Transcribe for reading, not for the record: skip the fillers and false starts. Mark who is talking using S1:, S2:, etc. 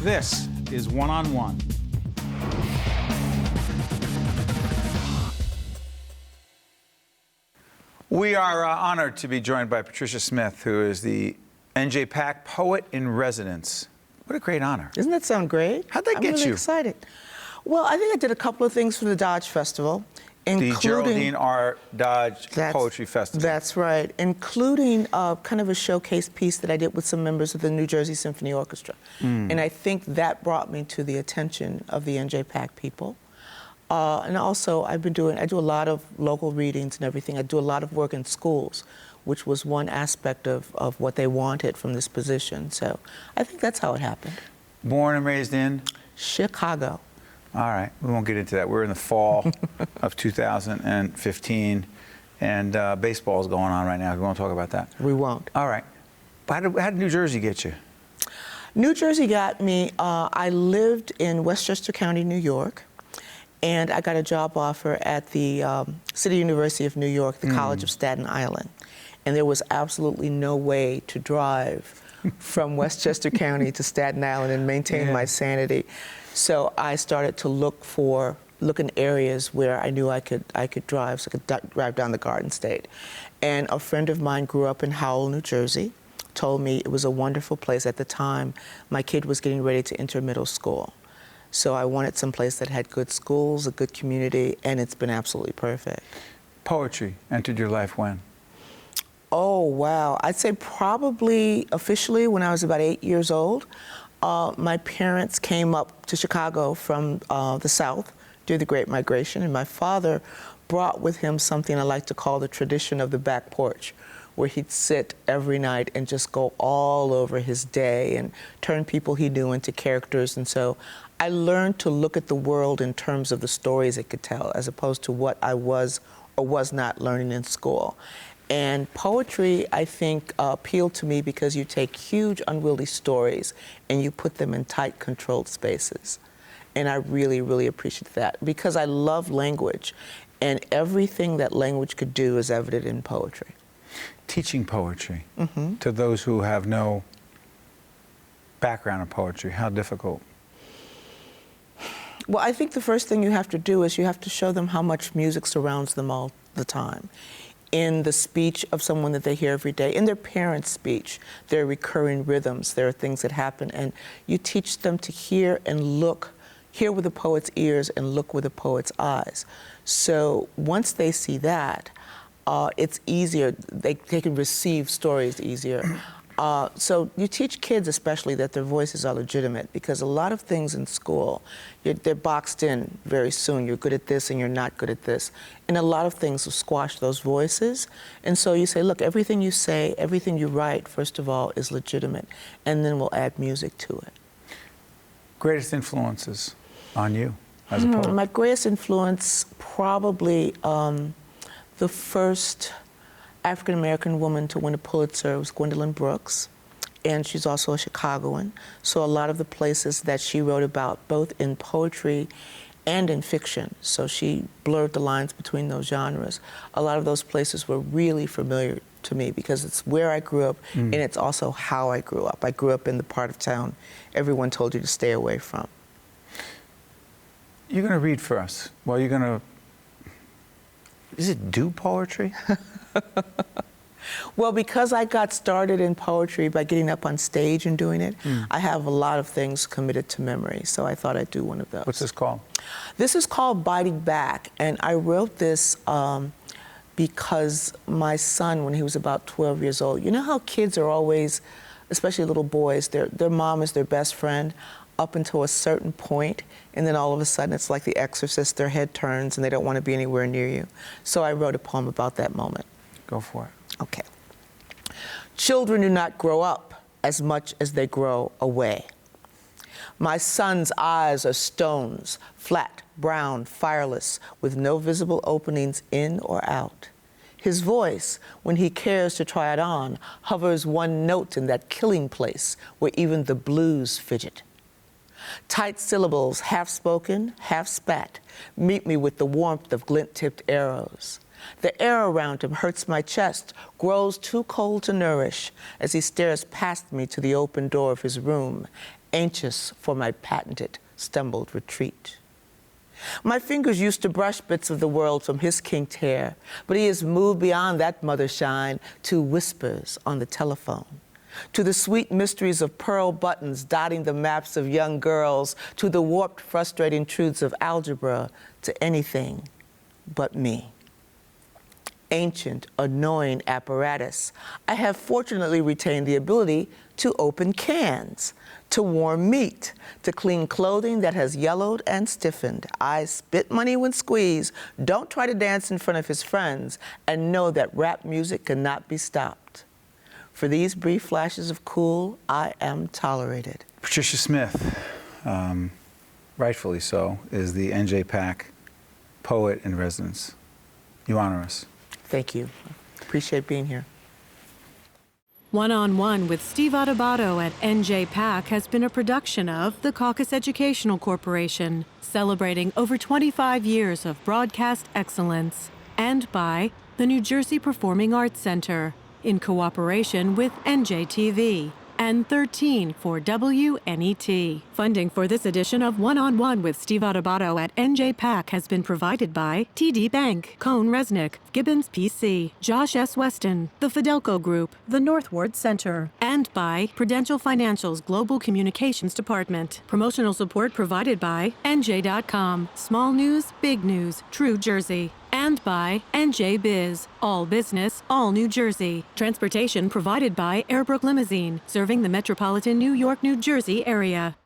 S1: This is One on One. We are honored to be joined by Patricia Smith, who is the NJPAC Poet in Residence. What a great honor.
S2: Doesn't that sound great?
S1: How'd that get
S2: I'm really
S1: you?
S2: Excited. Well, I think I did a couple of things for the Dodge Festival, including
S1: The Geraldine R. Dodge Poetry Festival.
S2: That's right, including kind of a showcase piece that I did with some members of the New Jersey Symphony Orchestra. And I think that brought me to the attention of the NJPAC people. And also, I do a lot of local readings and everything. I do a lot of work in schools, which was one aspect of what they wanted from this position. So I think that's how it happened.
S1: Born and raised in?
S2: Chicago.
S1: All right, we won't get into that. We're in the fall of 2015, and baseball is going on right now. We won't talk about that.
S2: We won't.
S1: All right. How did New Jersey get you?
S2: New Jersey got me, I lived in Westchester County, New York, and I got a job offer at the City University of New York, the College of Staten Island. And there was absolutely no way to drive from Westchester County to Staten Island and maintain my sanity. So I started to look in areas where I knew I could drive, so I could drive down the Garden State. And a friend of mine grew up in Howell, New Jersey, told me it was a wonderful place. At the time, my kid was getting ready to enter middle school. So I wanted some place that had good schools, a good community, and it's been absolutely perfect.
S1: Poetry entered your life when?
S2: Oh, wow. I'd say probably officially when I was about 8 years old. My parents came up to Chicago from the South during the Great Migration, and my father brought with him something I like to call the tradition of the back porch, where he'd sit every night and just go all over his day and turn people he knew into characters. And so I learned to look at the world in terms of the stories it could tell, as opposed to what I was or was not learning in school. And poetry, I think, appealed to me because you take huge, unwieldy stories and you put them in tight, controlled spaces. And I really, really appreciate that because I love language, and everything that language could do is evident in poetry.
S1: Teaching poetry to those who have no background in poetry, how difficult?
S2: Well, I think the first thing you have to do is you have to show them how much music surrounds them all the time. In the speech of someone that they hear every day, in their parents' speech, there are recurring rhythms, there are things that happen, and you teach them to hear and look, hear with the poet's ears and look with the poet's eyes. So once they see that, it's easier, they can receive stories easier. So you teach kids especially that their voices are legitimate, because a lot of things in school, they're boxed in very soon. You're good at this and you're not good at this. And a lot of things will squash those voices. And so you say, look, everything you say, everything you write, first of all, is legitimate. And then we'll add music to it.
S1: Greatest influences on you as a poet?
S2: My greatest influence, probably the first African-American woman to win a Pulitzer was Gwendolyn Brooks, and she's also a Chicagoan. So a lot of the places that she wrote about, both in poetry and in fiction, so she blurred the lines between those genres. A lot of those places were really familiar to me because it's where I grew up and it's also how I grew up. I grew up in the part of town everyone told you to stay away from.
S1: You're going to read for us. Well, you're going to, is it do poetry?
S2: Well, because I got started in poetry by getting up on stage and doing it, I have a lot of things committed to memory, so I thought I'd do one of those.
S1: What's this called?
S2: This is called Biting Back, and I wrote this because my son, when he was about 12 years old, you know how kids are always, especially little boys, their mom is their best friend up until a certain point, and then all of a sudden it's like The Exorcist, their head turns and they don't want to be anywhere near you. So I wrote a poem about that moment.
S1: Go for it.
S2: Okay. Children do not grow up as much as they grow away. My son's eyes are stones, flat, brown, fireless, with no visible openings in or out. His voice, when he cares to try it on, hovers one note in that killing place where even the blues fidget. Tight syllables, half spoken, half spat, meet me with the warmth of glint-tipped arrows. The air around him hurts my chest, grows too cold to nourish as he stares past me to the open door of his room, anxious for my patented stumbled retreat. My fingers used to brush bits of the world from his kinked hair, but he has moved beyond that mother shine to whispers on the telephone, to the sweet mysteries of pearl buttons dotting the maps of young girls, to the warped, frustrating truths of algebra, to anything but me. Ancient, annoying apparatus, I have fortunately retained the ability to open cans, to warm meat, to clean clothing that has yellowed and stiffened. I spit money when squeezed, don't try to dance in front of his friends, and know that rap music cannot be stopped. For these brief flashes of cool, I am tolerated.
S1: Patricia Smith, rightfully so, is the NJPAC Poet in residence. You honor us.
S2: Thank you. Appreciate being here.
S3: One-on-One with Steve Adubato at NJPAC has been a production of the CAUCUS Educational Corporation, celebrating over 25 years of broadcast excellence, and by the New Jersey Performing Arts Center, in cooperation with NJTV and 13 for WNET. Funding for this edition of One-on-One with Steve Adubato at NJPAC has been provided by TD Bank, Cone Resnick, Gibbons PC, Josh S. Weston, the Fidelco Group, the Northward Center, and by Prudential Financial's Global Communications Department. Promotional support provided by NJ.com. Small news, big news, True Jersey. And by NJ Biz, all business, all New Jersey. Transportation provided by Airbrook Limousine, serving the metropolitan New York, New Jersey area.